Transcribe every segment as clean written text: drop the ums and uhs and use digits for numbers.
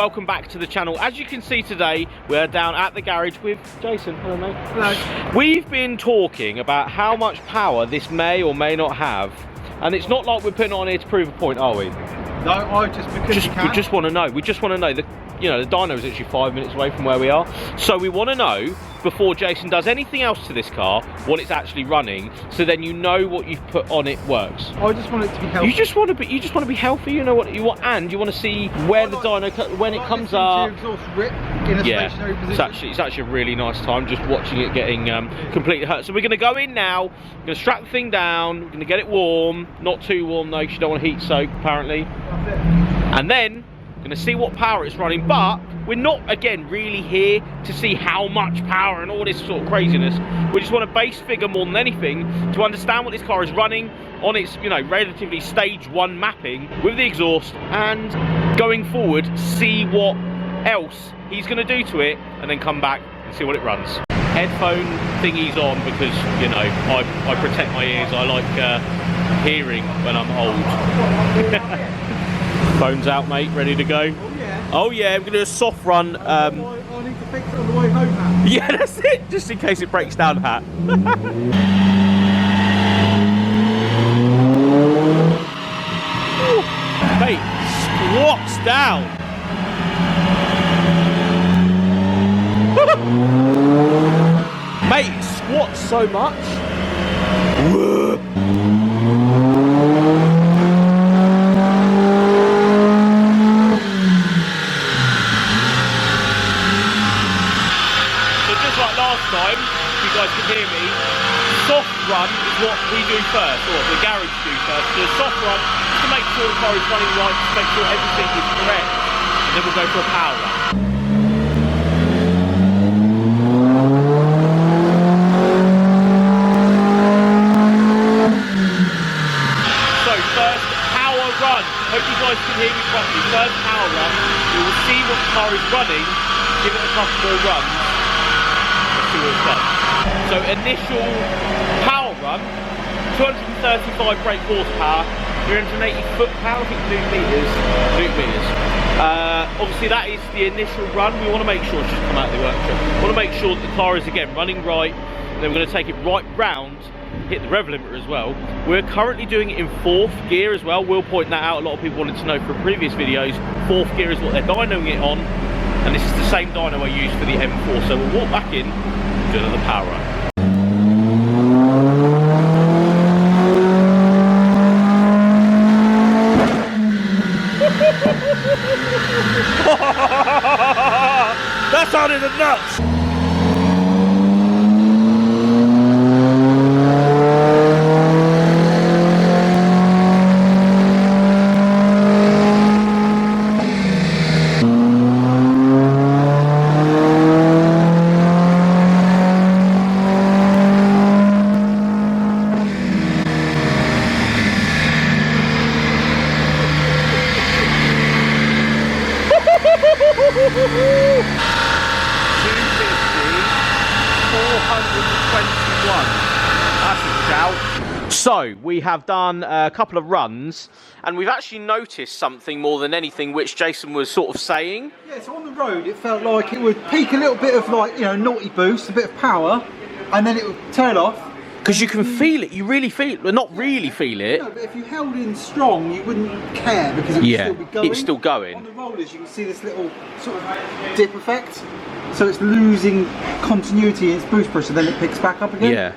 welcome back to the channel. As you can see today, we're down at the garage with Jason. Hello, mate. Hello. We've been talking about how much power this may or may not have, and it's not like we're putting it on here to prove a point, are we? No, because we just want to know. We just want to know that, you know, the dyno is actually 5 minutes away from where we are. So we want to know, before Jason does anything else to this car, what it's actually running, so then you know what you've put on it works. I just want it to be healthy. You just want to be healthy. You know what you want, and you want to see where the dyno when it comes up. Exhaust rip in a stationary position. It's actually a really nice time just watching it getting completely hurt. So we're going to go in now. We're going to strap the thing down. We're going to get it warm, not too warm though, because you don't want to heat soak apparently. And then we're going to see what power it's running, but we're not, again, really here to see how much power and all this sort of craziness. We just want a base figure more than anything to understand what this car is running on its, you know, relatively stage 1 mapping with the exhaust, and going forward, see what else he's going to do to it, and then come back and see what it runs. Headphone thingies on because, you know, I protect my ears. I like hearing when I'm old. Phone's out, mate, ready to go. Oh yeah, we're going to do a soft run. I need to fix it on the way home, Pat. Yeah, that's it, just in case it breaks down, Pat. Mate, squats down. Mate, it squats so much. Time, if you guys can hear me, soft run is what we do first, or the garage do first. So a soft run to make sure the car is running right, to make sure everything is correct, and then we'll go for a power run. So first power run. Hope you guys can hear me properly. First power run, we will see what the car is running, give it a couple more runs. So initial power run, 235 brake horsepower, 380 foot-power, I think Newton meters. Obviously that is the initial run. We want to make sure it's just come out of the workshop. We want to make sure that the car is again running right, and then we're going to take it right round, hit the rev limiter as well. We're currently doing it in 4th gear as well. We'll point that out. A lot of people wanted to know from previous videos. 4th gear is what they're dynoing it on, and this is the same dyno I used for the M4. So we'll walk back in, do another power run. That sounded nuts! So we have done a couple of runs, and we've actually noticed something more than anything, which Jason was sort of saying. Yeah, so on the road it felt like it would peak a little bit of, like, you know, naughty boost, a bit of power, and then it would turn off. Because you can feel it, you really feel it, well, not really feel it. No, but if you held in strong, you wouldn't care because it would still be going. It's still going. On the rollers, you can see this little sort of dip effect, so it's losing continuity in its boost pressure, then it picks back up again. Yeah.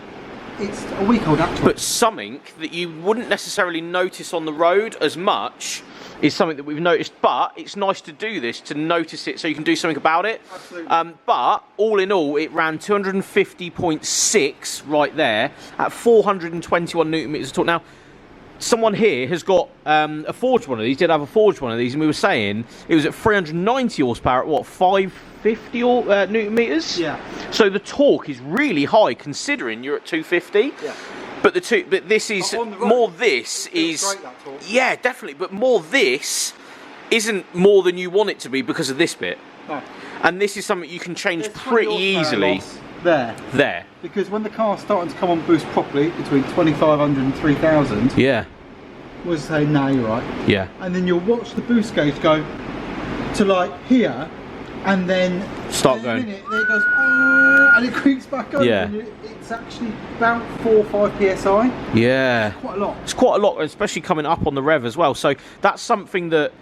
It's a weak old actual. But something that you wouldn't necessarily notice on the road as much is something that we've noticed, but it's nice to do this, to notice it so you can do something about it. Absolutely. But all in all, it ran 250.6 right there at 421 Newton meters of torque. Now, someone here has got a forged one of these, did have a forged one of these, and we were saying it was at 390 horsepower at what, 550 Newton meters? Yeah. So the torque is really high considering you're at 250. Yeah. But this is more. This is great, that torque. Yeah, definitely. But more this isn't more than you want it to be because of this bit. No. And this is something you can change pretty easily. There. Because when the car's starting to come on boost properly, between 2,500 and 3,000. Yeah. We'll say, nah, you're right. Yeah. And then you'll watch the boost gauge go to like here, and then Start in going. a minute, then it goes and it creeps back over. Yeah. And it's actually about 4 or 5 psi. Yeah. Quite a lot. It's quite a lot, especially coming up on the rev as well. So that's something that,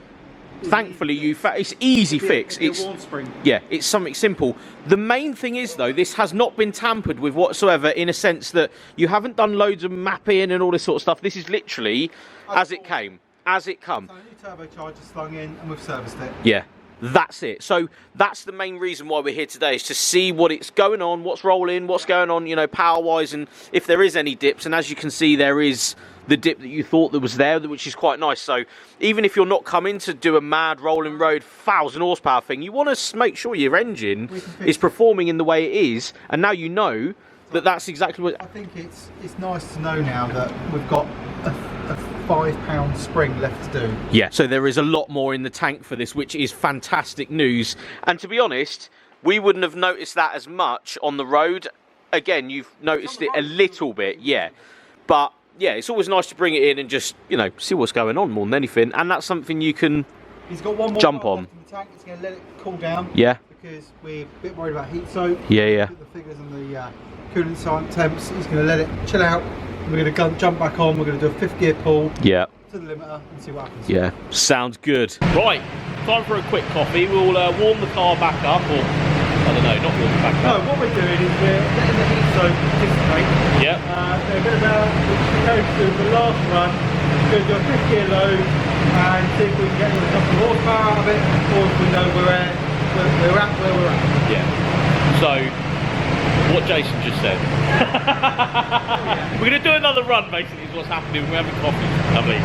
thankfully, it's easy fix. It's a warm spring. Yeah, it's something simple. The main thing is, though, this has not been tampered with whatsoever, in a sense that you haven't done loads of mapping and all this sort of stuff. This is literally as it came, as it come. So a new turbocharger slung in, and we've serviced it. Yeah, that's it. So that's the main reason why we're here today, is to see what it's going on, what's rolling, what's going on, you know, power-wise, and if there is any dips. And as you can see, there is the dip that you thought that was there, which is quite nice. So even if you're not coming to do a mad rolling road 1,000 horsepower thing, you want to make sure your engine is performing in the way it is, and now you know that that's exactly what... I think it's nice to know now that we've got a £5 spring left to do. Yeah, so there is a lot more in the tank for this, which is fantastic news. And to be honest, we wouldn't have noticed that as much on the road. Again, you've noticed it a little bit, yeah. But yeah, it's always nice to bring it in and just, you know, see what's going on more than anything. And that's something you can He's got one more jump on. left in the tank. It's going to let it cool down. Yeah. Because we're a bit worried about heat soak. Yeah. Put the figures on the coolant side temps. He's going to let it chill out. We're going to jump back on. We're going to do a 5th gear pull. Yeah. To the limiter and see what happens. Yeah, sounds good. Right, time for a quick coffee. We'll warm the car back up, or I don't know, not warm it back No, up. what we're doing is we're letting the heat soak dissipate. Yep. We're going to go to the last run. We're going to do a 5th gear load and see if we can get a couple of horsepower out of it, or if we know we're at where we're at. Yeah. So, what Jason just said. We're going to do another run, basically, is what's happening. We're having coffee. Lovely.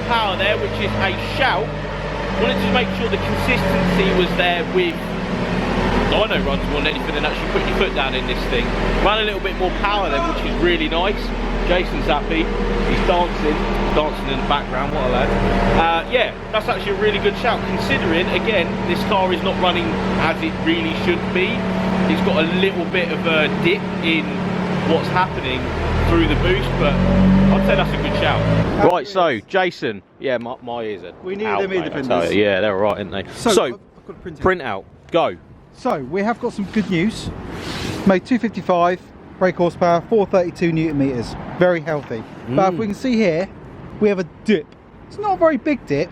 Power there, which is a shout. Wanted to make sure the consistency was there with dyno runs more than anything, than actually putting your foot down in this thing. Ran a little bit more power then, which is really nice. Jason's happy. He's dancing in the background. What a lad. Yeah, that's actually a really good shout, considering again this car is not running as it really should be. It's got a little bit of a dip in what's happening through the boost, but I'd say that's a good shout. Right, so Jason, yeah, my ears are we need out, them mate, I independents. tell you. Yeah, they're all right, aren't they? So I've got a print out, go. So we have got some good news. Made 255 brake horsepower, 432 newton meters, very healthy. But if we can see here, we have a dip. It's not a very big dip,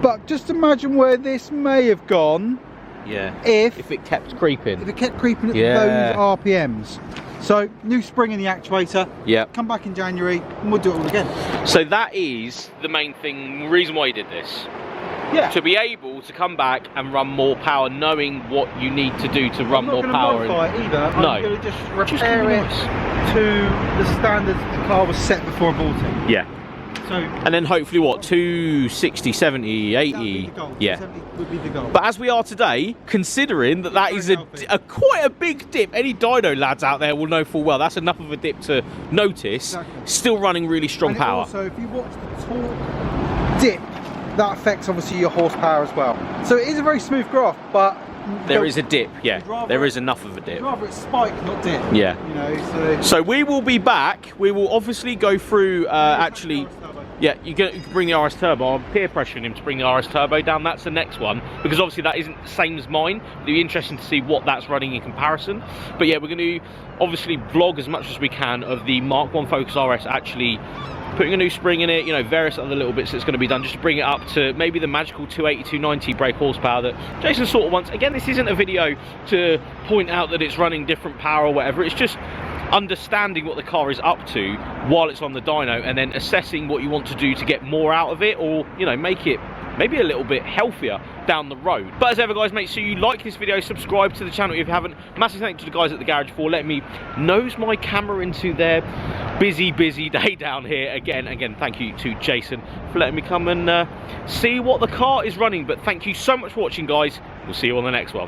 but just imagine where this may have gone. Yeah. If it kept creeping. If it kept creeping at Yeah. those RPMs. So new spring in the actuator. Yeah. Come back in January and we'll do it all again. So that is the main thing, the reason why you did this. Yeah. To be able to come back and run more power, knowing what you need to do to run more power. I'm not going to modify it either. No. I'm going to just repair it to the standards the car was set before I bought it. Yeah. So, and then hopefully what, 260, 70, 80? That would be the goal. Yeah. 70 would be the goal. But as we are today, considering that that is quite a big dip, any dyno lads out there will know full well that's enough of a dip to notice. Exactly. Still running really strong power. Also, if you watch the torque dip, that affects obviously your horsepower as well. So it is a very smooth graph, but there is a dip. Yeah, there is enough of a dip. I'd rather it's spike, not dip. Yeah. You know, so we will be back. We will obviously go through actually. Yeah, you can bring the RS Turbo. I'm peer pressuring him to bring the RS Turbo down. That's the next one, because obviously that isn't the same as mine. It'll be interesting to see what that's running in comparison. But yeah, we're going to obviously vlog as much as we can of the Mark 1 Focus RS actually putting a new spring in it, you know, various other little bits that's going to be done just to bring it up to maybe the magical 280, 290 brake horsepower that Jason sort of wants. Again, this isn't a video to point out that it's running different power or whatever. It's just understanding what the car is up to while it's on the dyno, and then assessing what you want to do to get more out of it, or, you know, make it maybe a little bit healthier down the road. But as ever, guys, make sure you like this video, subscribe to the channel if you haven't. Massive thank you to the guys at the garage for letting me nose my camera into their busy day down here. Again, thank you to Jason for letting me come and see what the car is running. But thank you so much for watching, guys. We'll see you on the next one.